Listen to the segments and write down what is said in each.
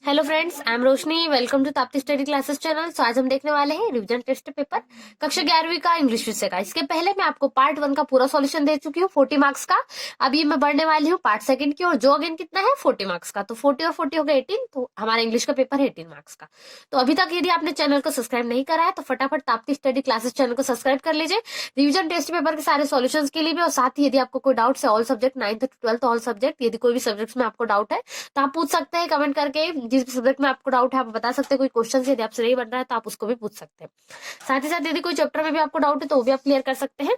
Hello friends, I am Roshni. Welcome to Tapti study classes channel. तो आज हम देखने वाले हैं रिवीजन टेस्ट पेपर कक्षा 11वीं का इंग्लिश विषय का। इसके पहले मैं आपको पार्ट 1 का पूरा सॉल्यूशन दे चुकी हूँ 40 मार्क्स का। अभी मैं बढ़ने वाली हूँ पार्ट सेकंड की और जो अगेन कितना है 40 मार्क्स का। तो 40 और 40 हो गया 18, तो हमारा इंग्लिश का पेपर है 18 मार्क्स का। तो अभी तक यदि आपने चैनल को सब्सक्राइब नहीं करा है तो फटाफट ताप्ती स्टडी क्लासेस चैनल को सब्सक्राइब कर लीजिए रिवीजन टेस्ट पेपर के सारे सॉल्यूशंस के लिए भी। और साथ ही यदि आपको कोई डाउट है all subject 9th to 12th all subject, यदि कोई भी सब्जेक्ट में आपको डाउट है तो आप पूछ सकते हैं कमेंट करके। जिस भी सब्जेक्ट में आपको डाउट है आप बता सकते हैं। कोई क्वेश्चन यदि आपसे नहीं बन रहा है तो आप उसको भी पूछ सकते हैं। साथ ही साथ यदि कोई चैप्टर में भी आपको डाउट है तो वो भी आप क्लियर कर सकते हैं।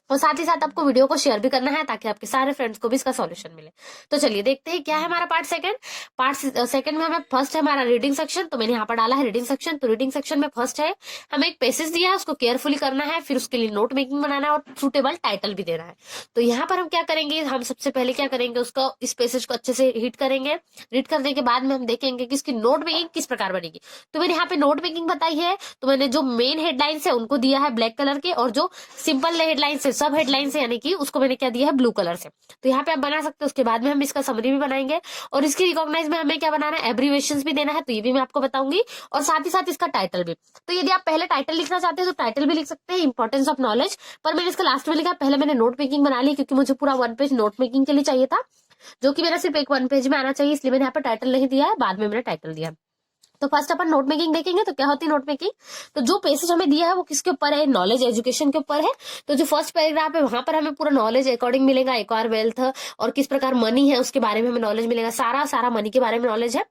और साथ ही साथ आपको वीडियो को शेयर भी करना है ताकि आपके सारे फ्रेंड्स को भी इसका सॉल्यूशन मिले। तो चलिए देखते हैं क्या है हमारा पार्ट सेकंड। पार्ट सेकंड में हमें फर्स्ट है हमारा रीडिंग सेक्शन। तो मैंने यहाँ पर डाला है रीडिंग सेक्शन। तो रीडिंग सेक्शन में फर्स्ट है हमें एक पैसेज दिया है, उसको केयरफुली करना है, फिर उसके लिए नोट मेकिंग बनाना है और सुटेबल टाइटल भी देना है। तो यहाँ पर हम क्या करेंगे, हम सबसे पहले क्या करेंगे, उसका इस पैसेज को अच्छे से रीड करेंगे। रीड करने के बाद में हम देखेंगे कि इसकी नोट मेकिंग किस प्रकार बनेगी। तो मैंने यहाँ पे नोट मेकिंग बताई है। तो मैंने जो मेन हेडलाइंस है उनको दिया है ब्लैक कलर के, और जो सिंपल हेडलाइंस है सब हेडलाइंस है यानी कि उसको मैंने क्या दिया है ब्लू कलर से। तो यहाँ पे आप बना सकते हो। उसके बाद में हम इसका समरी भी बनाएंगे और इसकी रिकॉग्नाइज में हमें क्या बनाना है, एब्रीवेशंस भी देना है। तो ये भी मैं आपको बताऊंगी और साथ ही साथ इसका टाइटल भी। तो यदि आप पहले टाइटल लिखना चाहते हैं तो टाइटल भी लिख सकते हैं, इंपॉर्टेंस ऑफ नॉलेज। पर मैंने इसका लास्ट में लिखा, पहले मैंने नोट मेकिंग बना ली क्योंकि मुझे पूरा 1 पेज नोट मेकिंग के लिए चाहिए था, जो कि मेरा सिर्फ एक 1 पेज में आना चाहिए, इसलिए मैंने यहाँ पे टाइटल नहीं दिया है, बाद में मैंने टाइटल दिया। तो फर्स्ट अपन नोट मेकिंग देखेंगे। तो क्या होती है नोट मेकिंग, तो जो पेसेज हमें दिया है वो किसके ऊपर है, नॉलेज एजुकेशन के ऊपर है। तो जो फर्स्ट पैराग्राफ है वहां पर हमें पूरा नॉलेज अकॉर्डिंग मिलेगा, एक्वायर वेल्थ और किस प्रकार मनी है उसके बारे में हमें नॉलेज मिलेगा, सारा मनी के बारे में नॉलेज है।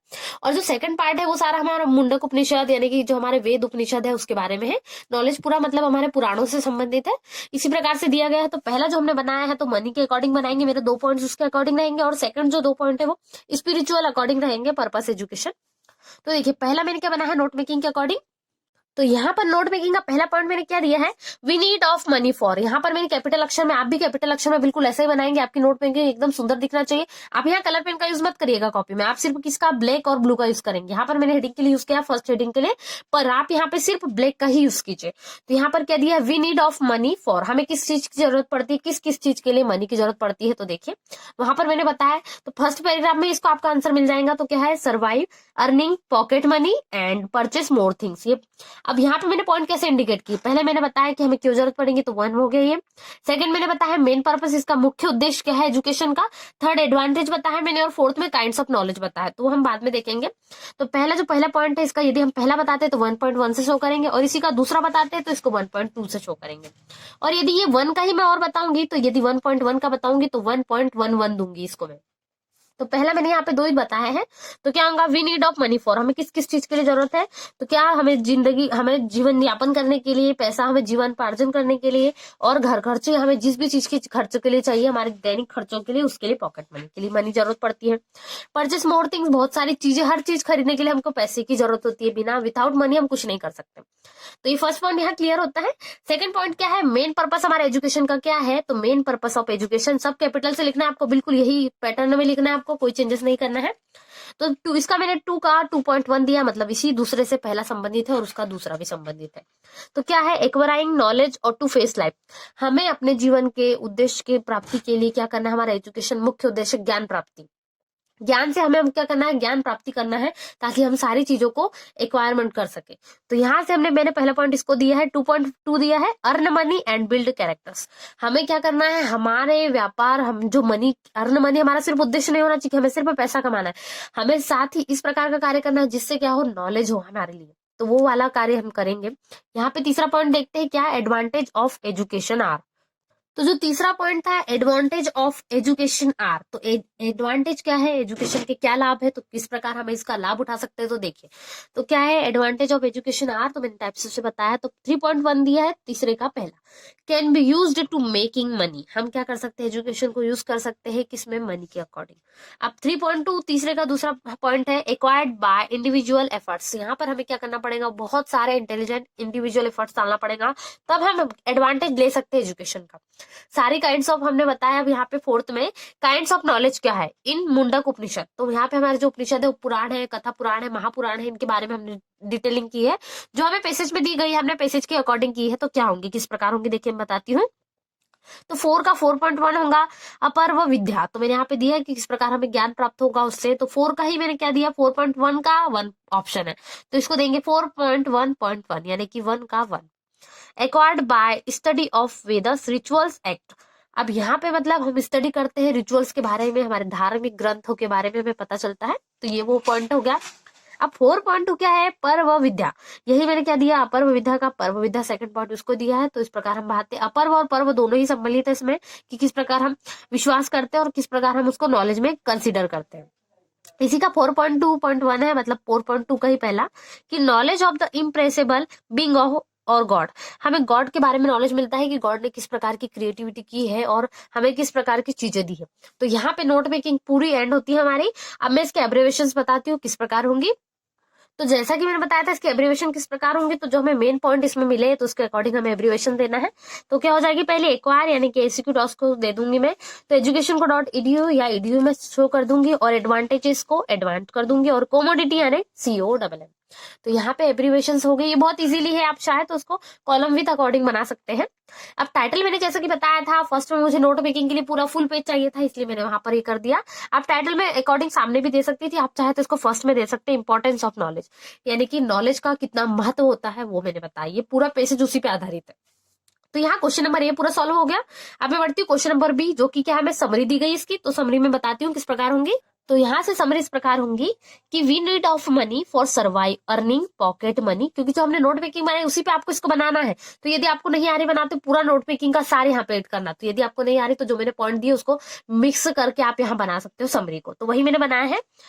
और जो सेकंड पार्ट है वो सारा हमारा मुंडक उपनिषद यानी कि जो हमारे वेद उपनिषद है उसके बारे में है नॉलेज, पूरा मतलब हमारे पुराणों से संबंधित है। इसी प्रकार से दिया गया है। तो पहला जो हमने बनाया है तो मनी के अकॉर्डिंग बनाएंगे, मेरे 2 पॉइंट्स उसके अकॉर्डिंग रहेंगे, और सेकंड जो 2 पॉइंट है वो स्पिरिचुअल अकॉर्डिंग रहेंगे, पर्पस एजुकेशन। तो देखिए पहला मैंने क्या बना है नोट मेकिंग के अकॉर्डिंग। तो यहाँ पर नोट मेकिंग का पहला पॉइंट मैंने क्या दिया है, we need of money for. यहाँ पर मैंने कैपिटल अक्षर में, आप भी कैपिटल अक्षर में बिल्कुल ऐसे ही बनाएंगे, आपकी नोट मेकिंग एकदम सुंदर दिखना चाहिए। आप यहाँ कलर पेन का यूज मत करिएगा कॉपी में, आप सिर्फ किसका, ब्लैक और ब्लू का यूज करेंगे। यहाँ पर मैंने हेडिंग के लिए यूज किया, फर्स्ट हेडिंग के लिए, पर आप यहाँ पे सिर्फ ब्लैक का ही यूज कीजिए। तो यहाँ पर क्या दिया है, we need of money for, हमें किस चीज की जरूरत पड़ती है, किस किस चीज के लिए मनी की जरूरत पड़ती है। तो देखिए वहां पर मैंने बताया। तो फर्स्ट पैराग्राफ में इसको आपका आंसर मिल जाएगा। तो क्या है, survive, earning, pocket money and purchase more things. ये अब यहाँ पे मैंने पॉइंट कैसे इंडिकेट की, पहले मैंने बताया कि हमें क्यों जरूरत पड़ेगी, तो 1 हो गया ये। सेकंड मैंने बताया मेन पर्पस, इसका मुख्य उद्देश्य क्या है एजुकेशन का। थर्ड एडवांटेज बताया मैंने, और फोर्थ में काइंड्स ऑफ नॉलेज बताया, तो हम बाद में देखेंगे। तो पहला पॉइंट है इसका, यदि हम पहला बताते हैं तो 1.1 से शो करेंगे, और इसी का दूसरा बताते हैं तो इसको 1.2 से शो करेंगे। और यदि ये 1 का ही मैं और बताऊंगी, तो यदि 1.1 का बताऊंगी तो 1.11 दूंगी इसको मैं। तो पहला मैंने यहाँ पे 2 ही बताया है। तो क्या होगा, we need of money for, हमें किस किस चीज के लिए जरूरत है। तो क्या हमें जिंदगी, हमें जीवन यापन करने के लिए, पैसा हमें जीवन पार्जन करने के लिए, और घर खर्चे, हमें जिस भी चीज के खर्चों के लिए चाहिए, हमारे दैनिक खर्चों के लिए, उसके लिए पॉकेट मनी के लिए मनी जरूरत पड़ती है। परचेस मोर थिंग्स, बहुत सारी चीजें, हर चीज खरीदने के लिए हमको पैसे की जरूरत होती है, बिना विदाउट मनी हम कुछ नहीं कर सकते। तो ये फर्स्ट पॉइंट यहाँ क्लियर होता है। सेकंड पॉइंट क्या है, मेन पर्पस हमारे एजुकेशन का क्या है। तो मेन पर्पस ऑफ एजुकेशन सब कैपिटल से लिखना है आपको, बिल्कुल यही पैटर्न में लिखना है आपको, कोई चेंजेस नहीं करना है। तो इसका मैंने 2 का 2.1 दिया, मतलब इसी दूसरे से पहला संबंधित है और उसका दूसरा भी संबंधित है। तो क्या है, एक्वायरिंग नॉलेज और टू फेस लाइफ, हमें अपने जीवन के उद्देश्य की प्राप्ति के लिए क्या करना है, हमारा एजुकेशन मुख्य उद्देश्य ज्ञान प्राप्ति। ज्ञान से हमें क्या करना है, ज्ञान प्राप्ति करना है, ताकि हम सारी चीजों को एक्वायरमेंट कर सके। तो यहाँ से मैंने पहला पॉइंट इसको दिया है, 2.2 दिया है, earn money and build characters. हमें क्या करना है, हमारे व्यापार, हम जो मनी, अर्न मनी हमारा सिर्फ उद्देश्य नहीं होना चाहिए, हमें सिर्फ पैसा कमाना है, हमें साथ ही इस प्रकार का कार्य करना है जिससे क्या हो, नॉलेज हो हमारे लिए। तो वो वाला कार्य हम करेंगे। यहाँ पे तीसरा पॉइंट देखते हैं क्या, एडवांटेज ऑफ एजुकेशन आर। तो जो तीसरा पॉइंट था, एडवांटेज ऑफ एजुकेशन आर, तो एडवांटेज क्या है, एजुकेशन के क्या लाभ है, तो किस प्रकार हम इसका लाभ उठा सकते हैं। तो देखिए तो क्या है एडवांटेज ऑफ एजुकेशन आर, तो मैंने टाइप्स से बताया। तो 3.1 दिया है तीसरे का पहला, can be used to making money, हम क्या कर सकते हैं, एजुकेशन को यूज कर सकते हैं किसमें, मनी के अकॉर्डिंग। अब 3.2 तीसरे का दूसरा पॉइंट है, एक्वायर्ड बाय इंडिविजुअल एफर्ट्स, यहाँ पर हमें क्या करना पड़ेगा, बहुत सारे इंटेलिजेंट इंडिविजुअल एफर्ट्स डालना पड़ेगा, तब हम एडवांटेज ले सकते हैं एजुकेशन का। सारी काइंड्स ऑफ हमने बताया। अब यहाँ पे फोर्थ में काइंड्स ऑफ नॉलेज क्या है, इन मुंडक उपनिषद। तो यहाँ पे हमारे जो उपनिषद है, पुराण है, कथा पुराण है, महापुराण है, इनके बारे में हमने डिटेलिंग की है, जो हमें पैसेज में दी गई है, हमने पैसेज के अकॉर्डिंग की है। तो क्या होंगी, किस प्रकार होंगी, देखिए मैं बताती हूँ। तो 4 का 4.1 होगा अपर्व विद्या। तो मैंने यहाँ पे दिया है कि किस प्रकार हमें ज्ञान प्राप्त होगा उससे, तो 4 का ही मैंने क्या दिया, 4.1 का 1 ऑप्शन है, तो इसको देंगे 4.1.1 यानी कि 1 का 1। Acquired by study of Vedas rituals act. अब यहाँ पे मतलब हम स्टडी करते हैं रिचुअल्स के बारे में, हमारे धार्मिक ग्रंथों के बारे में हमें पता चलता है, तो ये वो पॉइंट हो गया। अब 4.2 क्या है, पर्व विद्या। यही मैंने क्या दिया, अपर्व विद्या का पर्व विद्या सेकंड पॉइंट उसको दिया है। तो इस प्रकार हम बात अपर्व और पर्व दोनों ही सम्मिलित है इसमें, कि किस प्रकार हम विश्वास करते हैं और किस प्रकार हम उसको नॉलेज में कंसिडर करते हैं। इसी का 4.2.1 है, मतलब 4.2 का ही पहला, कि knowledge of the imperishable being of और गॉड। हमें गॉड के बारे में नॉलेज मिलता है कि गॉड ने किस प्रकार की क्रिएटिविटी की है और हमें किस प्रकार की चीजें दी है। तो यहाँ पे नोट मेकिंग पूरी एंड होती है हमारी। अब मैं इसके एब्रिविएशंस बताती हूँ किस प्रकार होंगी। तो जैसा कि मैंने बताया था इसके एब्रिविएशन किस प्रकार होंगे, तो जो हमें मेन पॉइंट इसमें मिले तो उसके अकॉर्डिंग हमें एब्रिविएशन देना है। तो क्या हो जाएगी, पहले एक्वायर यानी कि एसीक्यू डॉट्स को दे दूंगी मैं, तो एजुकेशन को .edu या edu में शो कर दूंगी, और एडवांटेजेस को एडवांट कर दूंगी, और कोमोडिटी यानी COMM। तो यहाँ पे एब्रिविएशंस हो गई, ये बहुत इजीली है, आप चाहे तो उसको कॉलम विद अकॉर्डिंग बना सकते हैं। अब टाइटल मैंने जैसा कि बताया था, फर्स्ट में मुझे नोट मेकिंग के लिए पूरा फुल पेज चाहिए था, इसलिए मैंने वहां पर ये कर दिया। आप टाइटल में अकॉर्डिंग सामने भी दे सकती थी, आप चाहे तो इसको फर्स्ट में दे सकते हैं, इंपॉर्टेंस ऑफ नॉलेज, यानी कि नॉलेज का कितना महत्व होता है वो मैंने बताया। ये पूरा पेज उसी पे आधारित है। तो यहाँ क्वेश्चन नंबर ए पूरा सॉल्व हो गया। अब मैं बढ़ती हूँ क्वेश्चन नंबर बी, जो कि क्या है, हमें समरी दी गई इसकी, तो समरी में बताती हूँ किस प्रकार होंगी। तो यहाँ से समरी इस प्रकार होंगी कि we need of money for survive earning pocket money, क्योंकि जो हमने नोट मेकिंग बनाई उसी पे आपको इसको बनाना है। तो यदि आपको नहीं आ रही बनाते पूरा नोट मेकिंग का सारे यहाँ पे ऐड करना, तो यदि आपको नहीं आ रही तो जो मैंने पॉइंट दिए उसको मिक्स करके आप यहाँ बना सकते हो समरी को। तो वही मैंने बनाया है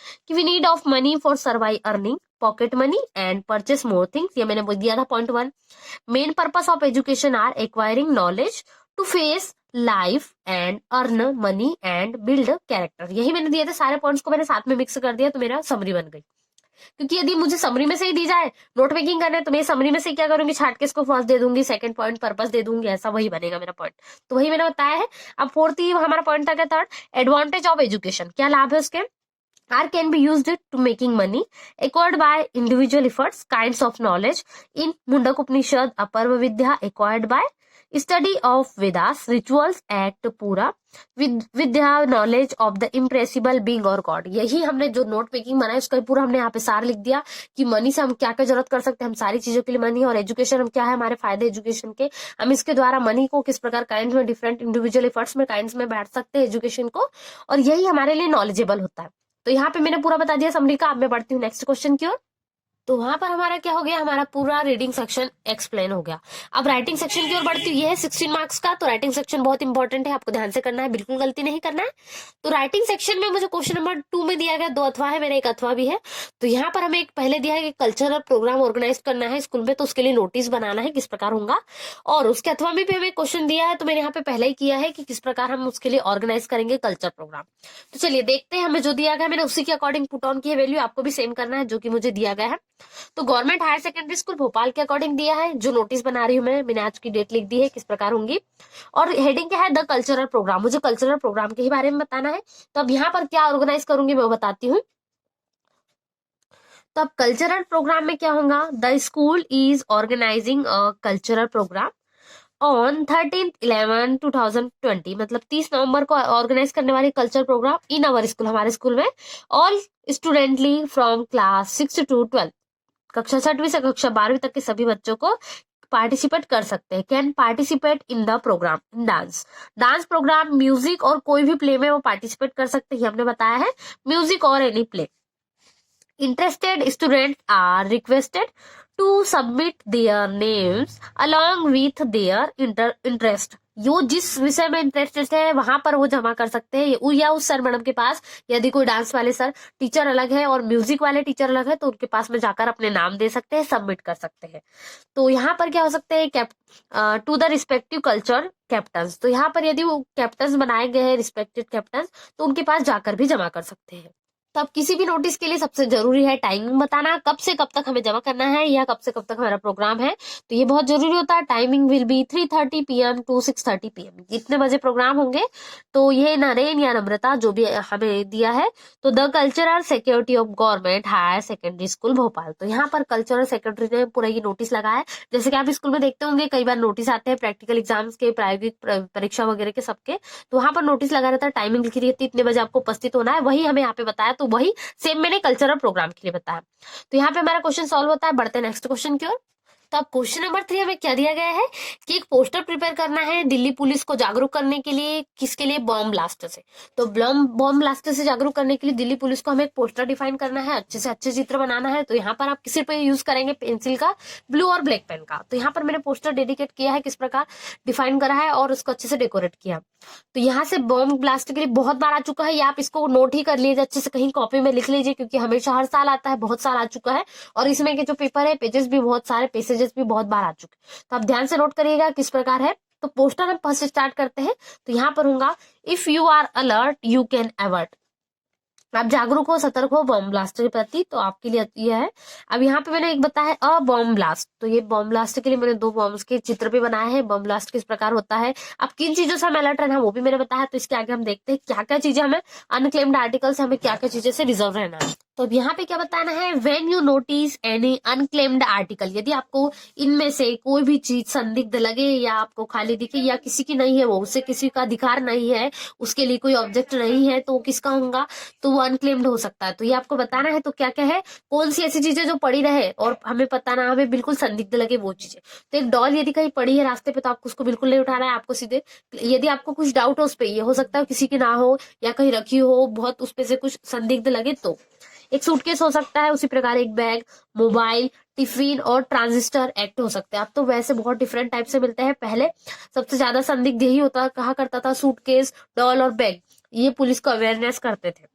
कि we need of money for survive earning pocket money and purchase more things, ये मैंने दिया था point 1। Main purpose of education are acquiring knowledge to face life and earn money and build character. यही मैंने दिए थे, सारे पॉइंट्स को मैंने साथ में मिक्स कर दिया, तो मेरा समरी बन गई। क्योंकि यदि मुझे समरी में से ही दी जाए नोट मेकिंग करने, तो मैं समरी में से क्या करूंगी, छाट के इसको फर्स्ट दे दूंगी, सेकंड पॉइंट पर्पस दे दूंगी, ऐसा वही बनेगा मेरा पॉइंट। तो वही मैंने बताया है। अब फोर्थ ही हमारा पॉइंट था क्या, थर्ड, एडवांटेज ऑफ एजुकेशन, क्या लाभ है उसके। R can be used to making money acquired by individual efforts, kinds of knowledge in Mundak Upanishad, Aparva Vidya acquired by study of Vedas, rituals act पूरा विद्या knowledge of the imperishable being और God. यही हमने जो note making बनाया उसका पूरा हमने यहाँ पे सार लिख दिया कि मनी से हम क्या क्या जरूरत कर सकते हैं, हम सारी चीजों के लिए मनी, और एजुकेशन हम क्या है, हमारे फायदे एजुकेशन के, हम इसके द्वारा मनी को किस प्रकार काइंड में, डिफरेंट इंडिविजुअल एफर्ट्स में काइंड्स में बैठ सकते हैं एजुकेशन को, और यही हमारे लिए नॉलेजेबल होता है। तो यहाँ पे मैंने पूरा बता दिया समरी का। अब मैं बढ़ती हूँ नेक्स्ट क्वेश्चन की ओर। तो वहां पर हमारा क्या हो गया, हमारा पूरा रीडिंग सेक्शन एक्सप्लेन हो गया। अब राइटिंग सेक्शन की ओर बढ़ती हूँ। ये है 16 मार्क्स का, तो राइटिंग सेक्शन बहुत इंपॉर्टेंट है, आपको ध्यान से करना है, बिल्कुल गलती नहीं करना है। तो राइटिंग सेक्शन में मुझे क्वेश्चन नंबर 2 में दिया गया 2 अथवा है, मेरा एक अथवा भी है। तो यहाँ पर हमें एक पहले दिया है कि कल्चरल प्रोग्राम ऑर्गेनाइज करना है स्कूल में, तो उसके लिए नोटिस बनाना है किस प्रकार होगा, और उसके अथवा में भी हमें क्वेश्चन दिया है, तो मैंने यहाँ पे पहले ही किया है कि किस प्रकार हम उसके लिए ऑर्गेनाइज करेंगे कल्चर प्रोग्राम। तो चलिए देखते हैं, हमें जो दिया गया मैंने उसी के अकॉर्डिंग पुट ऑन की है वैल्यू, आपको भी सेम करना है जो कि मुझे दिया गया है। तो government higher secondary school Bhopal के अकॉर्डिंग दिया है, जो नोटिस बना रही हूँ मैंने आज की डेट लिख दी है किस प्रकार होंगी, और हेडिंग क्या है, द कल्चरल प्रोग्राम, मुझे कल्चरल प्रोग्राम के ही बारे में बताना है। तो अब यहाँ पर क्या ऑर्गेनाइज करूंगी मैं बताती हूँ। तो अब कल्चरल प्रोग्राम में क्या होगा, the school is organizing a cultural program on 13/11/2020, मतलब 30 नवंबर को ऑर्गेनाइज करने वाली culture program in our school, हमारे स्कूल में, all students from class 6 to 12, कक्षा 6वीं से कक्षा 12वीं तक के सभी बच्चों को पार्टिसिपेट कर सकते हैं, can participate in the program, in dance program, music और कोई भी प्ले में वो पार्टिसिपेट कर सकते हैं, हमने बताया है, म्यूजिक और any play. Interested students are requested to submit their names along with their interest, जो जिस विषय में इंटरेस्टेड है वहां पर वो जमा कर सकते हैं, या उस सर मैडम के पास, यदि कोई डांस वाले सर टीचर अलग है और म्यूजिक वाले टीचर अलग है, तो उनके पास में जाकर अपने नाम दे सकते हैं, सबमिट कर सकते हैं। तो यहाँ पर क्या हो सकते हैं, to the respective culture captains, तो यहाँ पर यदि वो कैप्टन्स बनाए गए हैं रिस्पेक्टेड कैप्टन्स, तो उनके पास जाकर भी जमा कर सकते हैं। तो अब किसी भी नोटिस के लिए सबसे जरूरी है टाइमिंग बताना, कब से कब तक हमें जमा करना है या कब से कब तक हमारा प्रोग्राम है। तो ये बहुत जरूरी होता है। Timing will be 3:30 PM to 6:30 PM, इतने बजे प्रोग्राम होंगे। तो ये नरेन या नम्रता जो भी हमें दिया है, तो the cultural secretary of government higher secondary school Bhopal. तो यहाँ पर कल्चरल सेक्रेटरी ने पूरा ये नोटिस लगा है। जैसे कि आप स्कूल में देखते होंगे कई बार नोटिस आते हैं प्रैक्टिकल एग्जाम्स के, प्रायोगिक परीक्षा वगैरह के सबके, तो वहां पर नोटिस लगा रहता है, टाइमिंग लिखी रहती है, इतने बजे आपको उपस्थित होना है। वही हमें यहाँ पे बताया, तो वही सेम मैंने कल्चरल प्रोग्राम के लिए बताया। तो यहाँ पे हमारा क्वेश्चन सॉल्व होता है। बढ़ते हैं नेक्स्ट क्वेश्चन की ओर। तो अब क्वेश्चन नंबर 3 हमें क्या दिया गया है कि एक पोस्टर प्रिपेयर करना है दिल्ली पुलिस को जागरूक करने के लिए। किसके लिए? बॉम्ब ब्लास्टर से। तो बॉम्ब ब्लास्टर से जागरूक करने के लिए दिल्ली पुलिस को हमें एक पोस्टर डिफाइन करना है, अच्छे से अच्छे चित्र बनाना है। तो यहाँ पर आप किसी पे यूज करेंगे? पेंसिल का, ब्लू और ब्लैक पेन का। तो यहाँ पर मैंने पोस्टर डेडिकेट किया है, किस प्रकार डिफाइन करा है और उसको अच्छे से डेकोरेट किया। तो यहाँ से बॉम्ब ब्लास्ट के लिए बहुत बार आ चुका है, या आप इसको नोट ही कर लीजिए, अच्छे से कहीं कॉपी में लिख लीजिए, क्योंकि हमेशा हर साल आता है, बहुत साल आ चुका है। और इसमें के जो पेपर है, पेजेस भी बहुत सारे, पेसेजेस भी बहुत बार आ चुके हैं। तो आप ध्यान से नोट करिएगा किस प्रकार है। तो पोस्टर हम फर्स्ट स्टार्ट करते हैं। तो यहाँ पर होगा, if you are alert you can avert. आप जागरूक हो, सतर्क हो बॉम्ब ब्लास्ट के प्रति, तो आपके लिए यह है। अब यहाँ पे मैंने एक बताया है अ बॉम्ब ब्लास्ट। तो ये बॉम्ब ब्लास्ट के लिए मैंने 2 बॉम्ब्स के चित्र भी बनाए हैं। बॉम्ब ब्लास्ट किस प्रकार होता है, अब किन चीजों से हमें अलर्ट रहना है वो भी मैंने बताया। तो इसके आगे हम देखते हैं क्या क्या चीजें हमें, अनक्लेम्ड आर्टिकल से हमें क्या क्या चीजें से रिजर्व रहना है। तो अब यहाँ पे क्या बताना है, when you notice any unclaimed article, यदि आपको इनमें से कोई भी चीज संदिग्ध लगे या आपको खाली दिखे या किसी की नहीं है, वो उससे किसी का अधिकार नहीं है, उसके लिए कोई ऑब्जेक्ट नहीं है, तो वो किसका होगा? तो वो अनक्लेम्ड हो सकता है। तो ये आपको बताना है। तो क्या क्या है, कौन सी ऐसी चीजें जो पड़ी रहे और हमें पता ना, हमें बिल्कुल संदिग्ध लगे वो चीजें। तो एक डॉल यदि कहीं पड़ी है रास्ते पे, तो आपको उसको बिल्कुल नहीं उठाना है, आपको सीधे, यदि आपको कुछ डाउट हो उस पे, ये हो सकता है किसी की ना हो या कहीं रखी हो, बहुत उस पे से कुछ संदिग्ध लगे, तो एक सूटकेस हो सकता है, उसी प्रकार एक बैग, मोबाइल, टिफिन और ट्रांजिस्टर एक्ट हो सकते हैं। अब तो वैसे बहुत डिफरेंट टाइप से मिलते हैं। पहले सबसे ज्यादा संदिग्ध यही होता कहा करता था, सूटकेस, डॉल और बैग, ये पुलिस को अवेयरनेस करते थे।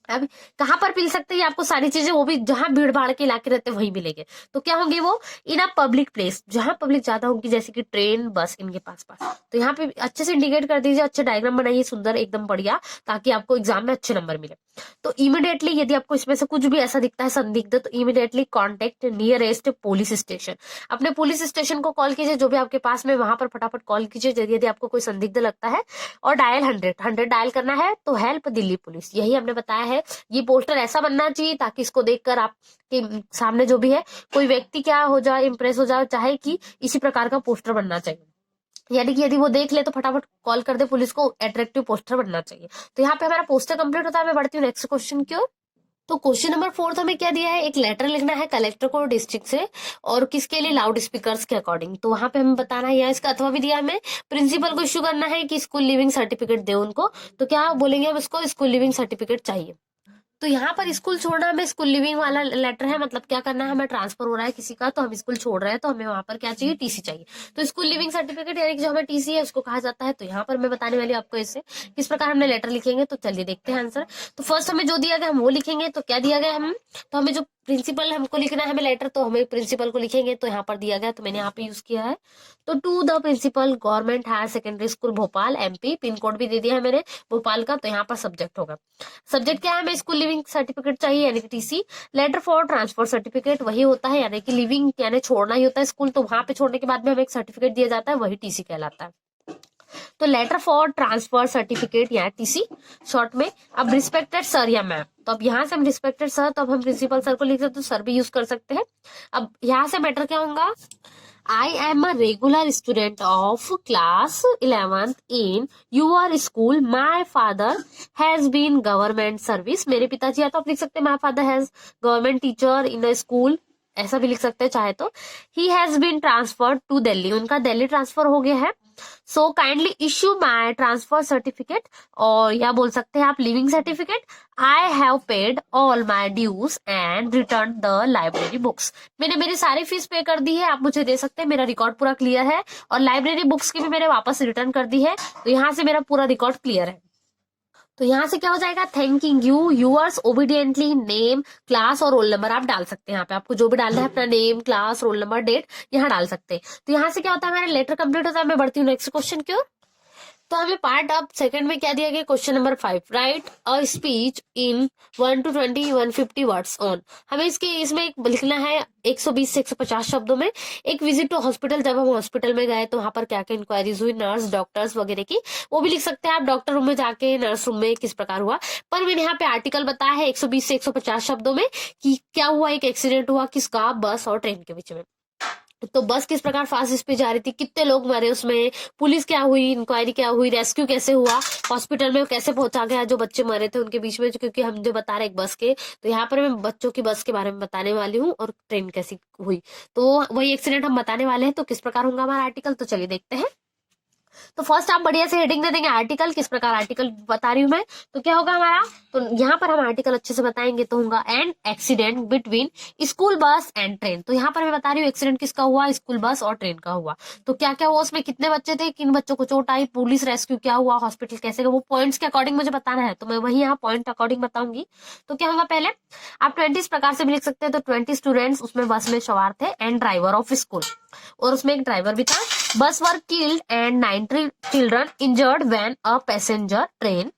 अब कहाँ पर मिल सकते हैं आपको सारी चीजें, वो भी जहां भीड़ भाड़ के इलाके रहते हैं वहीं मिलेंगे। तो क्या होंगे वो? इन अ पब्लिक प्लेस, जहां पब्लिक ज्यादा होगी, जैसे कि ट्रेन, बस, इनके पास पास। तो यहाँ पे अच्छे से इंडिकेट कर दीजिए, अच्छे डायग्राम बनाइए, सुंदर एकदम बढ़िया, ताकि आपको एग्जाम में अच्छे नंबर मिले। तो इमिडिएटली यदि आपको इसमें से कुछ भी ऐसा दिखता है संदिग्ध, तो immediately contact nearest police station. अपने पुलिस स्टेशन को कॉल कीजिए, जो भी आपके पास में, वहां पर फटाफट कॉल कीजिए यदि आपको कोई संदिग्ध लगता है। और डायल 100 डायल करना है। तो हेल्प दिल्ली पुलिस, यही हमने बताया है। ये पोस्टर ऐसा बनना चाहिए ताकि इसको देखकर आपके सामने जो भी है कोई व्यक्ति क्या हो जाए, इंप्रेस हो जाए, चाहे कि इसी प्रकार का पोस्टर बनना चाहिए। यानी कि यदि वो देख ले तो फटाफट कॉल कर दे पुलिस को, अट्रैक्टिव पोस्टर बनना चाहिए। तो यहाँ पे हमारा पोस्टर कंप्लीट होता है। मैं बढ़ती हूँ नेक्स्ट क्वेश्चन की ओर। तो क्वेश्चन नंबर 4 हमें क्या दिया है, एक लेटर लिखना है कलेक्टर को डिस्ट्रिक्ट से, और किसके लिए? लाउड स्पीकर्स के अकॉर्डिंग। तो वहां पे हमें बताना है, या इसका अथवा भी दिया हमें, प्रिंसिपल को इश्यू करना है कि स्कूल लिविंग सर्टिफिकेट दे उनको। तो क्या बोलेंगे हम इसको? स्कूल लिविंग सर्टिफिकेट चाहिए। तो यहाँ पर स्कूल छोड़ना हमें स्कूल लिविंग वाला लेटर है, मतलब क्या करना है, हमें ट्रांसफर हो रहा है किसी का, तो हम स्कूल छोड़ रहे हैं, तो हमें वहां पर क्या चाहिए? टीसी चाहिए। तो स्कूल लिविंग सर्टिफिकेट यानी कि जो हमें टीसी है उसको कहा जाता है। तो यहाँ पर मैं बताने वाली हूँ आपको इससे किस प्रकार हमने लेटर लिखेंगे। तो चलिए देखते हैं आंसर। तो फर्स्ट हमें जो दिया गया हम वो लिखेंगे। तो क्या दिया गया हम, तो हमें जो प्रिंसिपल हमको लिखना है हमें लेटर, तो हमें प्रिंसिपल को लिखेंगे। तो यहाँ पर दिया गया, तो मैंने यहाँ पे यूज किया है। तो to the principal government higher secondary school Bhopal MP, pin code भी दे दिया है मैंने भोपाल का। तो यहाँ पर सब्जेक्ट होगा, सब्जेक्ट क्या है, हमें स्कूल लिविंग सर्टिफिकेट चाहिए यानी कि TC. Letter for transfer certificate वही होता है, यानी कि लिविंग यानी छोड़ना ही होता है स्कूल, तो वहां पे छोड़ने के बाद में हमें एक सर्टिफिकेट दिया जाता है, वही टीसी कहलाता है। तो लेटर फॉर ट्रांसफर सर्टिफिकेट या टीसी शॉर्ट में। अब रिस्पेक्टेड सर या मैम, तो अब यहाँ से हम रिस्पेक्टेड सर, तो अब हम प्रिंसिपल सर को लिख सकते, तो सर भी यूज कर सकते हैं। अब यहाँ से मैटर क्या होगा, I am a regular student of class 11th in your school. My father has been government service. मेरे पिताजी, या तो आप लिख सकते हैं my father has government teacher in a school, ऐसा भी लिख सकते हैं चाहे तो। He has been transferred to Delhi. उनका दिल्ली ट्रांसफर हो गया है। So kindly issue my transfer certificate, और या बोल सकते हैं आप leaving certificate. I have paid all my dues and returned the library books. मैंने मेरी सारी फीस पे कर दी है, आप मुझे दे सकते हैं, मेरा रिकॉर्ड पूरा क्लियर है। और लाइब्रेरी बुक्स की भी मैंने वापस रिटर्न कर दी है। तो यहाँ से मेरा पूरा रिकॉर्ड क्लियर है। तो यहाँ से क्या हो जाएगा, thanking you yours obediently, name, class और रोल नंबर आप डाल सकते हैं। यहाँ पे आपको जो भी डालना है, अपना name, class, roll number, date यहाँ डाल सकते हैं। तो यहाँ से क्या होता है, हमारा लेटर कंप्लीट होता है। मैं बढ़ती हूँ नेक्स्ट क्वेश्चन की ओर। तो हमें पार्ट अब सेकंड में क्या दिया गया, question number 5, right a speech in 1 to 20 150 words on. हमें इसमें लिखना है 120 से 150 शब्दों में। एक विजिट टू हॉस्पिटल, जब हम हॉस्पिटल में गए तो वहां पर क्या क्या इंक्वायरीज हुई, नर्स डॉक्टर्स वगैरह की, वो भी लिख सकते हैं आप। डॉक्टर रूम में जाके, नर्स रूम में किस प्रकार हुआ। पर मैंने यहाँ पे आर्टिकल बताया है 120 से 150 शब्दों में कि क्या हुआ, एक एक्सीडेंट हुआ किसका, बस और ट्रेन के बीच में। तो बस किस प्रकार फास्ट स्पीड जा रही थी, कितने लोग मरे उसमें, पुलिस क्या हुई, इंक्वायरी क्या हुई, रेस्क्यू कैसे हुआ, हॉस्पिटल में कैसे पहुंचा गया जो बच्चे मरे थे उनके बीच में, क्योंकि हम जो बता रहे एक बस के, तो यहाँ पर मैं बच्चों की बस के बारे में बताने वाली हूँ और ट्रेन कैसी हुई। तो वही एक्सीडेंट हम बताने वाले हैं। तो किस प्रकार होगा हमारा आर्टिकल, तो चलिए देखते हैं। तो फर्स्ट आप बढ़िया से हेडिंग दे देंगे, आर्टिकल किस प्रकार आर्टिकल बता रही हूं मैं। तो क्या होगा हमारा, तो यहाँ पर हम आर्टिकल अच्छे से बताएंगे तो होगा and accident between school bus and train. तो यहाँ पर मैं बता रही हूँ एक्सीडेंट किसका हुआ, स्कूल बस और ट्रेन का हुआ। तो क्या क्या हुआ उसमें, कितने बच्चे थे, किन बच्चों को चोट आई, पुलिस रेस्क्यू क्या हुआ, हॉस्पिटल कैसे गए, वो पॉइंट्स के अकॉर्डिंग मुझे बताना है, तो मैं वही यहाँ पॉइंट अकॉर्डिंग बताऊंगी। तो क्या होगा, पहले आप 20 इस प्रकार से भी लिख सकते हैं। तो 20 स्टूडेंट्स उसमें बस में सवार थे एंड ड्राइवर ऑफ स्कूल, और उसमें एक ड्राइवर भी था। बस were killed and 90 children injured when a passenger train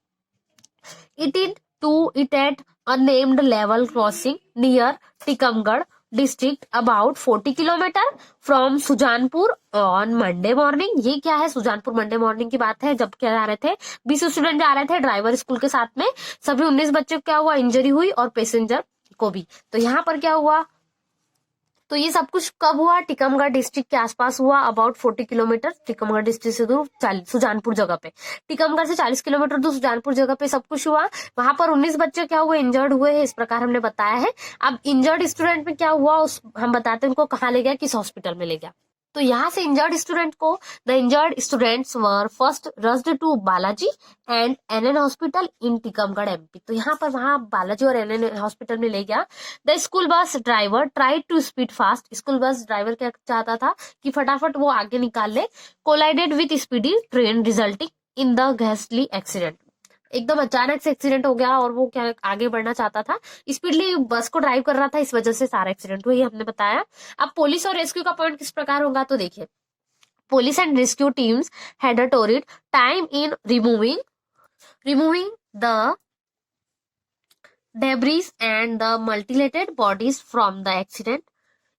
it at a named level crossing near Tikamgarh district about 40 kilometre from Sujanpur on Monday morning. ये क्या है, सुजानपुर मंडे मॉर्निंग की बात है, जब क्या जा रहे थे, 20 स्टूडेंट जा रहे थे ड्राइवर स्कूल के साथ में। सभी 19 बच्चे को क्या हुआ, इंजरी हुई और पैसेंजर को भी। तो यहाँ पर क्या हुआ, तो ये सब कुछ कब हुआ, टिकमगढ़ डिस्ट्रिक्ट के आसपास हुआ, अबाउट 40 किलोमीटर टिकमगढ़ डिस्ट्रिक्ट से दूर, सुजानपुर जगह पे। टिकमगढ़ से 40 किलोमीटर दूर सुजानपुर जगह पे सब कुछ हुआ। वहां पर 19 बच्चे क्या हुए, इंजर्ड हुए हैं, इस प्रकार हमने बताया है। अब इंजर्ड स्टूडेंट में क्या हुआ, उस हम बताते हैं उनको कहाँ ले गया, किस हॉस्पिटल में ले गया। तो यहाँ से इंजर्ड स्टूडेंट को, the injured students were first rushed to Balaji and N N hospital in Tikamgarh MP. तो यहाँ पर वहां बालाजी और एनएन हॉस्पिटल में ले गया। The school bus driver tried to speed fast. School bus driver क्या चाहता था कि फटाफट वो आगे निकाल ले। Collided with speedy train resulting in the ghastly accident. एकदम अचानक से एक्सीडेंट हो गया और वो क्या आगे बढ़ना चाहता था, स्पीडली बस को ड्राइव कर रहा था, इस वजह से सारा एक्सीडेंट हुआ, ये हमने बताया। अब पुलिस और रेस्क्यू का पॉइंट किस प्रकार होगा, तो देखिए, police and rescue teams had a torrid time in removing the debris and the mutilated bodies from the accident.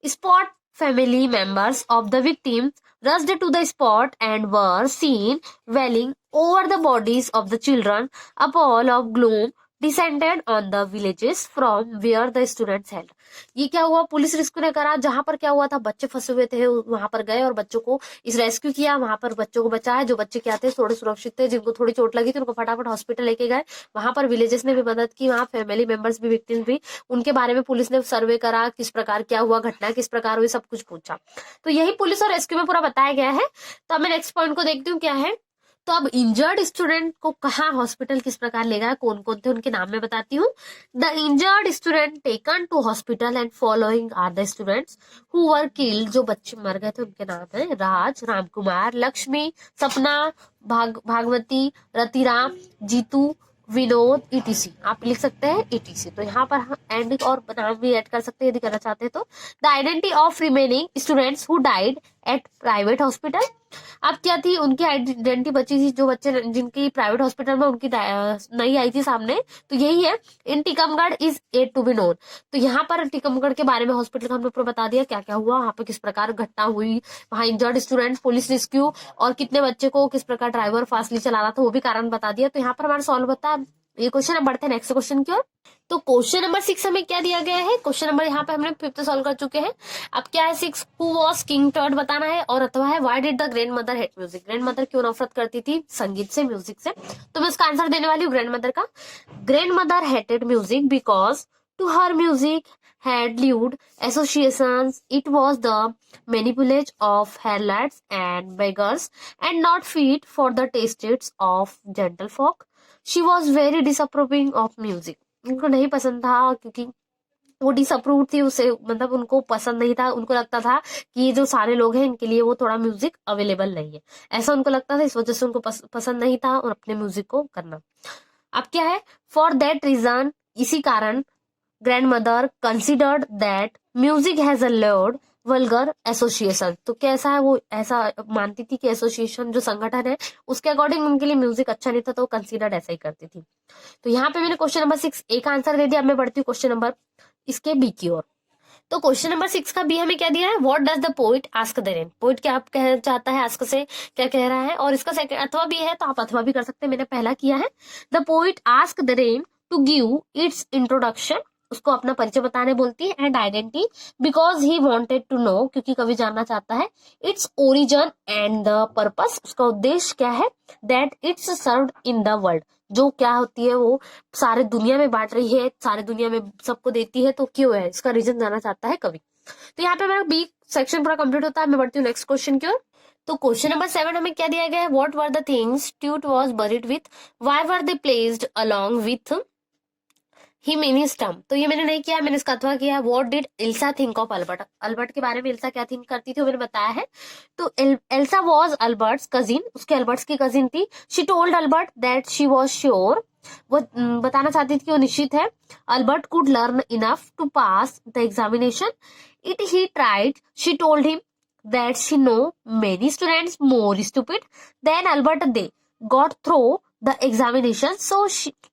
Spot family members of the victims rushed to the spot and were seen wailing over the bodies of the children. A pall of gloom descended on the villages from where the students held. ये क्या हुआ, police rescue ने करा, जहां पर क्या हुआ था, बच्चे फंसे हुए थे, वहां पर गए और बच्चों को इस रेस्क्यू किया, वहां पर बच्चों को बचाया। जो बच्चे क्या थे, थोड़े सुरक्षित थे, जिनको थोड़ी चोट लगी थी उनको फटाफट हॉस्पिटल लेके गए। वहां पर विलेजेस ने भी मदद की, वहां फैमिली मेंबर्स भी, विक्टिम्स भी, उनके बारे में पुलिस ने सर्वे करा, किस प्रकार क्या हुआ, घटना किस प्रकार हुई, सब कुछ पूछा। तो यही पुलिस और रेस्क्यू में पूरा बताया गया है। तो अब मैं नेक्स्ट पॉइंट को देखती हूँ क्या है। तो अब इंजर्ड स्टूडेंट को कहाँ हॉस्पिटल किस प्रकार ले गया, कौन कौन थे उनके नाम में बताती हूँ। The injured student taken to hospital and following are the students who were killed. जो बच्चे मर गए थे उनके नाम है राज, रामकुमार, लक्ष्मी, सपना, भागवती, रतिराम, जीतू, विनोद, ईटीसी। आप लिख सकते हैं ईटीसी। तो यहाँ पर एंड और नाम भी ऐड कर सकते हैं यदि करना चाहते हैं तो। The identity of remaining students who died eight private hospital. अब क्या थी, उनकी आइडेंटिटी बची थी, जो बच्चे जिनकी प्राइवेट हॉस्पिटल में उनकी नहीं आई थी सामने, तो यही है। In Tikamgarh is yet to be known. तो यहाँ पर टिकमगढ़ के बारे में हॉस्पिटल का हमने पूरा बता दिया, क्या क्या हुआ वहां पे, किस प्रकार घटना हुई, वहां इंजर्ड स्टूडेंट, पुलिस रेस्क्यू और कितने बच्चे को किस प्रकार ड्राइवर फास्टली चला रहा था, वो भी कारण बता दिया। तो यहाँ पर हमारा सॉल्व होता है ये क्वेश्चन। अब बढ़ते हैं नेक्स्ट क्वेश्चन की ओर। तो क्वेश्चन नंबर 6 हमें क्या दिया गया है, क्वेश्चन नंबर यहाँ पे हमने 5th सॉल्व कर चुके हैं। अब क्या है 6, हु वॉज किंग टर्ड बताना है, और अथवा है why did the grand mother hate music. Grand mother क्यों नफरत करती थी संगीत से, म्यूजिक से। तो मैं उसका आंसर देने वाली हूँ ग्रैंड मदर का। Grandmother hated music because to her music had lewd associations. It was the manipulation of harlots and beggars and not fit for the tastes of gentlefolk. She was very disapproving of music. उनको नहीं पसंद था, क्योंकि वो disapprove थी उसे, मतलब उनको पसंद नहीं था। उनको लगता था कि ये जो सारे लोग हैं इनके लिए वो थोड़ा म्यूजिक अवेलेबल नहीं है, ऐसा उनको लगता था। इस वजह से उनको पसंद नहीं था और अपने म्यूजिक को करना। अब क्या है, फॉर दैट रीजन, इसी कारण grandmother considered that music has allowed vulgar association. तो कैसा है, वो ऐसा मानती थी कि एसोसिएशन जो संगठन है उसके अकॉर्डिंग उनके लिए म्यूजिक अच्छा नहीं था, तो कंसीडर्ड ऐसा ही करती थी। तो यहाँ पे मैंने क्वेश्चन नंबर 6 एक आंसर दे दिया। अब मैं बढ़ती हूँ क्वेश्चन नंबर इसके बी की ओर। तो क्वेश्चन नंबर 6 का बी हमें क्या दिया है, what does the poet ask the rain. Poet क्या आप कह चाहता है, आस्क से क्या कह रहा है, और इसका सेकंड अथवा भी है तो आप अथवा भी कर सकते हैं, मैंने पहला किया है। The poet ask the rain to give its introduction, उसको अपना परिचय बताने बोलती है, and identity because he wanted to know, क्योंकि कवि जानना चाहता है, its origin and the purpose, उसका उद्देश्य क्या है, that its served in the world, जो क्या होती है वो सारे दुनिया में बांट रही है, सारे दुनिया में सबको देती है, तो क्यों है, इसका रीजन जानना चाहता है कवि। तो यहाँ पे हमारा बी सेक्शन पूरा कंप्लीट होता है। मैं बढ़ती हूँ नेक्स्ट क्वेश्चन की ओर। तो क्वेश्चन नंबर 7 हमें क्या दिया गया है, what were the things Tut was buried with, why were they placed along with he mini stump. तो ये मैंने नहीं किया, मैंने इसका अथवा किया। What did Elsa think of Albert, Albert के बारे में एल्सा क्या थिंक करती थी वो मैंने बताया है। तो एल्सा वाज अल्बर्ट्स कजिन, उसके अल्बर्ट्स की कजिन थी। She told Albert that she was sure, वो बताना चाहती थी कि वो निश्चित है, Albert could learn enough to pass the examination. It he tried, she told him that she know many students more stupid than Albert, they got through the examination, so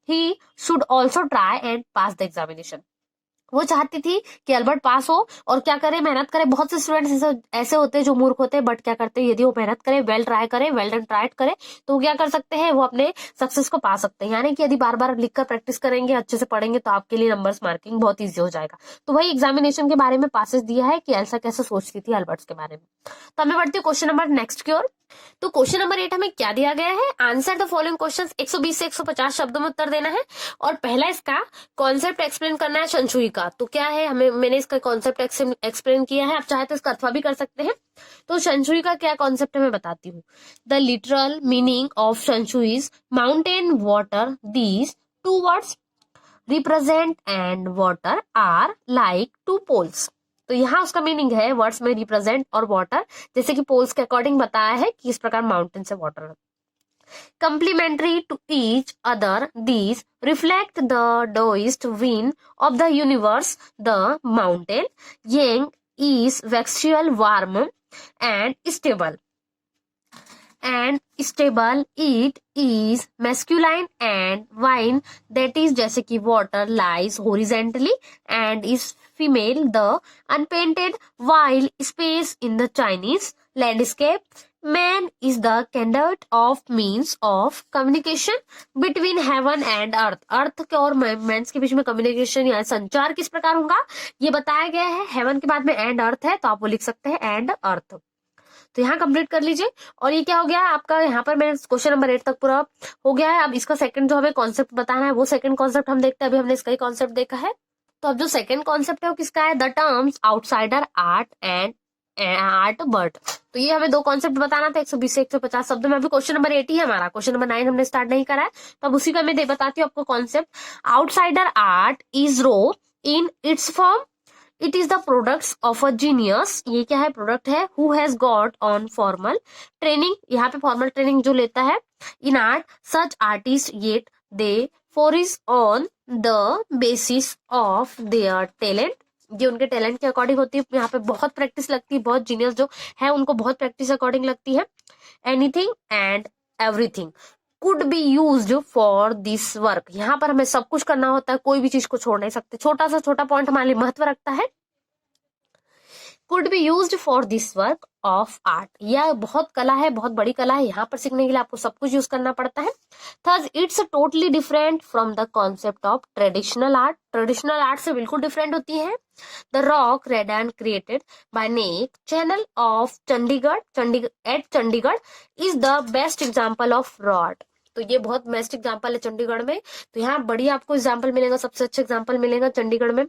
he should also try and pass the examination। वो चाहती थी कि Albert पास हो और क्या करे, मेहनत करे। बहुत से स्टूडेंट्स ऐसे होते हैं जो मूर्ख होते हैं, बट क्या करते हैं, यदि वो मेहनत करे, वेल ट्राई करे, वेल डन ट्राई करे, तो वो क्या कर सकते हैं, वो अपने सक्सेस को पा सकते हैं। यानी कि यदि बार बार लिखकर प्रैक्टिस करेंगे, अच्छे से पढ़ेंगे, तो आपके लिए नंबर्स मार्किंग बहुत ईजी हो जाएगा। तो वही एग्जामिनेशन के बारे में पासेस दिया है कि एल्सा कैसे सोचती थी अल्बर्ट्स के बारे में। तो हमें बढ़ती हूँ क्वेश्चन नंबर नेक्स्ट की ओर। तो क्वेश्चन नंबर 8 हमें क्या दिया गया है, आंसर द फॉलोइंग क्वेश्चंस, 120 से 150 शब्दों में उत्तर देना है। और पहला इसका कॉन्सेप्ट एक्सप्लेन करना है शनशुई का। तो क्या है, हमें मैंने इसका कॉन्सेप्ट एक्सप्लेन किया है, आप चाहे तो इसका अथवा भी कर सकते हैं। तो शनशुई का क्या कॉन्सेप्ट है मैं बताती हूँ। The literal meaning of shanshui is mountain water, these two words represent and water are like two poles. तो यहाँ उसका मीनिंग है, वर्ड्स में रिप्रेजेंट और वाटर, जैसे कि पोल्स के अकॉर्डिंग बताया है कि इस प्रकार माउंटेन से water. Complementary to each other, these reflect the Taoist wind of the universe. The mountain yang is vexual, warm, and stable. It is masculine, and wine, that is जैसे कि water, lies horizontally and is female. The unpainted wild space in the Chinese landscape, man is the conduit of means of communication between heaven and earth। अर्थ के और men's के बीच में communication या संचार किस प्रकार होगा ये बताया गया है। हेवन के बाद में एंड अर्थ है, तो आप वो लिख सकते हैं एंड अर्थ। तो यहाँ कंप्लीट कर लीजिए। और ये क्या हो गया आपका, यहाँ पर मैंने क्वेश्चन नंबर 8 तक पूरा हो गया है। अब इसका सेकंड जो हमें कॉन्सेप्ट बताना है, वो सेकंड कॉन्सेप्ट हम देखते हैं। अभी हमने इसका ही कॉन्सेप्ट देखा है। तो अब जो सेकंड कॉन्सेप्ट है वो किसका है, the terms outsider, art and art brut. तो ये हमें दो कॉन्सेप्ट बताना था 120 से 150 शब्दों में। अभी क्वेश्चन नंबर 8 ही है हमारा, क्वेश्चन नंबर 9 हमने स्टार्ट नहीं करा है, तो अब उसी का मैं बताती हूँ आपको concept. Outsider art is raw in its form, it is the products of a genius. ये क्या है, प्रोडक्ट है, who has got on formal training, यहाँ पे फॉर्मल ट्रेनिंग जो लेता है। In art such artist yet they forage on the basis of their talent. ये उनके टैलेंट के अकॉर्डिंग होती है, यहाँ पे बहुत प्रैक्टिस लगती है, बहुत जीनियस जो है उनको बहुत प्रैक्टिस अकॉर्डिंग लगती है। Anything and everything could be used for this work, यहाँ पर हमें सब कुछ करना होता है, कोई भी चीज को छोड़ नहीं सकते। छोटा सा छोटा पॉइंट हमारे लिए महत्व रखता है। Could be used for this work of art, यह बहुत कला है, बहुत बड़ी कला है, यहाँ पर सीखने के लिए आपको सब कुछ यूज करना पड़ता है। Thus it's totally different from the concept of traditional art, traditional art से बिल्कुल डिफरेंट होती है। The rock red and created by neck channel of Chandigarh is the best example of raw art. तो ये बहुत बेस्ट एग्जाम्पल है चंडीगढ़ में। तो यहाँ बढ़िया आपको एग्जाम्पल मिलेगा, सबसे अच्छा एग्जाम्पल मिलेगा चंडीगढ़ में।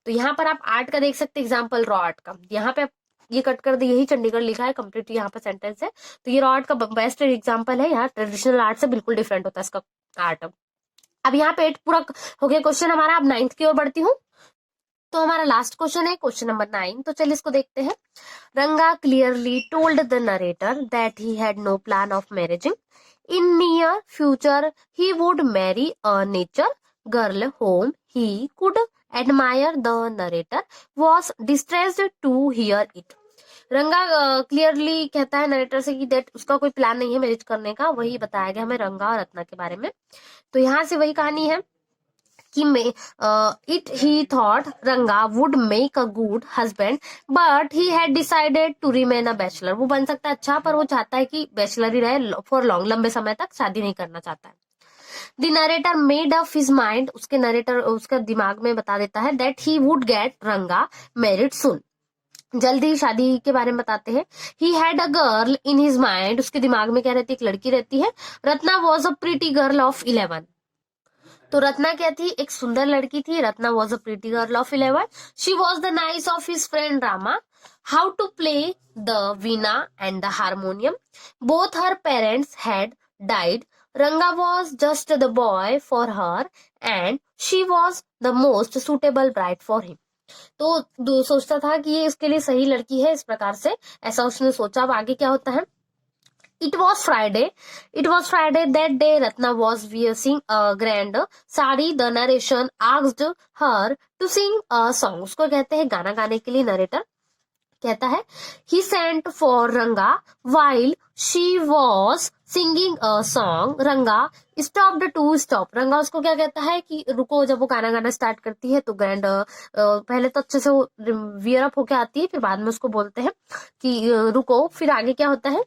तो यहाँ पर आप आर्ट का देख सकते हैं एग्जाम्पल, रॉ आर्ट का। यहाँ पे ये कट कर दे, यही चंडीगढ़ लिखा है कंप्लीट, यहाँ पे सेंटेंस है। तो ये रॉ आर्ट का बेस्ट एग्जाम्पल है। यहाँ ट्रेडिशनल आर्ट से बिल्कुल डिफरेंट होता है इसका आर्ट। अब यहाँ पे 8 पूरा हो गया क्वेश्चन हमारा। अब 9th की ओर बढ़ती हूँ। तो हमारा लास्ट क्वेश्चन है क्वेश्चन नंबर 9। तो चलिए इसको देखते हैं। Ranga clearly told the narrator that he had no plan of marrying in near future, he would marry a nature girl whom he could admire the narrator was distressed to hear it. Ranga clearly कहता है narrator से कि that उसका कोई plan नहीं है marriage करने का, वही बताया गया हमें रंगा और रत्ना के बारे में। तो यहाँ से वही कहानी है कि it he thought Ranga would make a good husband but he had decided to remain a bachelor. वो बन सकता है अच्छा, पर वो चाहता है कि बैचलर ही रहे फॉर लॉन्ग, लंबे समय तक, शादी नहीं करना चाहता है। The narrator made up his mind, उसके नरेटर उसका दिमाग में बता देता है दैट ही वुड गेट रंगा मैरिड सून, जल्दी ही शादी के बारे में बताते हैं। He had a girl in his mind, उसके दिमाग में क्या रहती है, एक लड़की रहती है। Ratna was a pretty girl of 11। तो रत्ना क्या थी, एक सुंदर लड़की थी। Ratna was a pretty girl of 11। She was the niece of his friend Rama, how to play the veena and the harmonium. Both her parents had died. Ranga was just the boy for her and she was the most suitable bride for him. तो सोचता था कि ये इसके लिए सही लड़की है, इस प्रकार से ऐसा उसने सोचा। अब आगे क्या होता है। It was Friday. It was Friday that day. Ratna was wearing a grand sari. The narration asked her to sing a song. उसको कहते हैं गाना गाने के लिए। नरेटर कहता है he sent for Ranga while she was singing a song. Ranga stopped to stop. रंगा उसको क्या कहता है कि रुको। जब वो गाना गाना स्टार्ट करती है तो ग्रैंड पहले तो अच्छे से वो वियर अप होके आती है, फिर बाद में उसको बोलते हैं कि रुको। फिर आगे क्या होता है।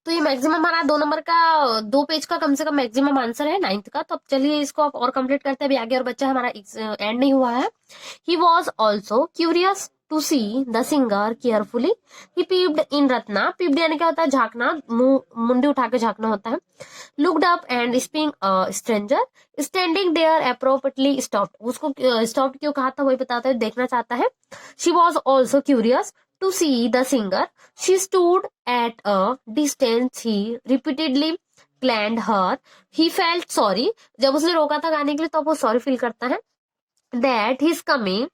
तो ये मैक्सिमम हमारा 2 नंबर का 2 पेज का कम से कम मैक्सिमम आंसर है 9th का। तो अब चलिए इसको आप और कंप्लीट करते हैं। अभी आगे और बच्चा हमारा एंड नहीं हुआ है। He was also curious to see the singer carefully. He peeped in Ratna. Peeped यानी क्या होता है, झांकना, मुंडी उठा के झांकना होता है। Looked up and spying a stranger standing there appropriately stopped. उसको स्टॉप क्यों कहा था वही बताता है, देखना चाहता है। She was also curious to see the singer. She stood at a distance. He repeatedly claimed her. He felt sorry. जब उसने रोका था गाने के लिए तो अब वो सॉरी फील करता है। That his coming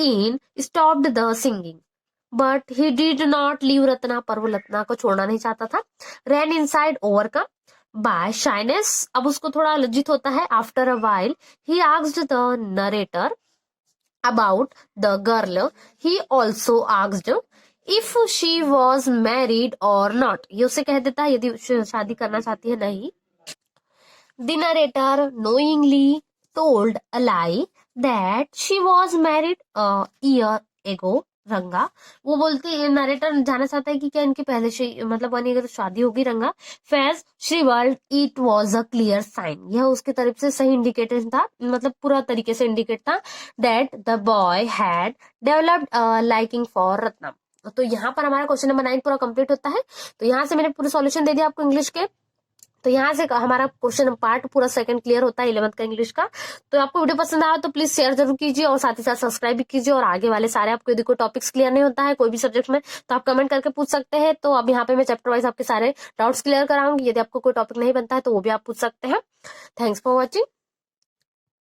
in stopped the singing. But he did not leave Ratna, पर वो रत्ना को छोड़ना नहीं चाहता था। Ran inside overcome by shyness. अब उसको थोड़ा लज्जित होता है। After a while, he asked the narrator about the girl. He also asked if she was married or not. ये उसे कह देता है यदि शादी करना चाहती है नहीं। The narrator knowingly told a lie that she was married a year ago. रंगा वो बोलती, नरेटर जानना चाहता है कि क्या इनकी पहले से मतलब 1 ईयर शादी होगी। रंगा फैज श्रीवर्ल्ड it was a clear sign, यह उसकी तरफ से सही इंडिकेटर था, मतलब पूरा तरीके से इंडिकेट था that the boy had developed liking for Ratna. तो यहाँ पर हमारा क्वेश्चन नंबर 9 पूरा कंप्लीट होता है। तो यहाँ से मैंने पूरे सॉल्यूशन दे दिया आपको इंग्लिश के। तो यहाँ से हमारा क्वेश्चन पार्ट पूरा सेकंड क्लियर होता है 11th का इंग्लिश का। तो आपको वीडियो पसंद आया तो प्लीज शेयर जरूर कीजिए और साथ ही साथ सब्सक्राइब भी कीजिए। और आगे वाले सारे आपको यदि कोई टॉपिक्स क्लियर नहीं होता है कोई भी सब्जेक्ट में तो आप कमेंट करके पूछ सकते हैं। तो अब यहाँ पे मैं चैप्टर वाइज आपके सारे डाउट्स क्लियर कराऊंगी। यदि आपको कोई टॉपिक नहीं बनता है तो वो भी आप पूछ सकते हैं। Thanks for watching.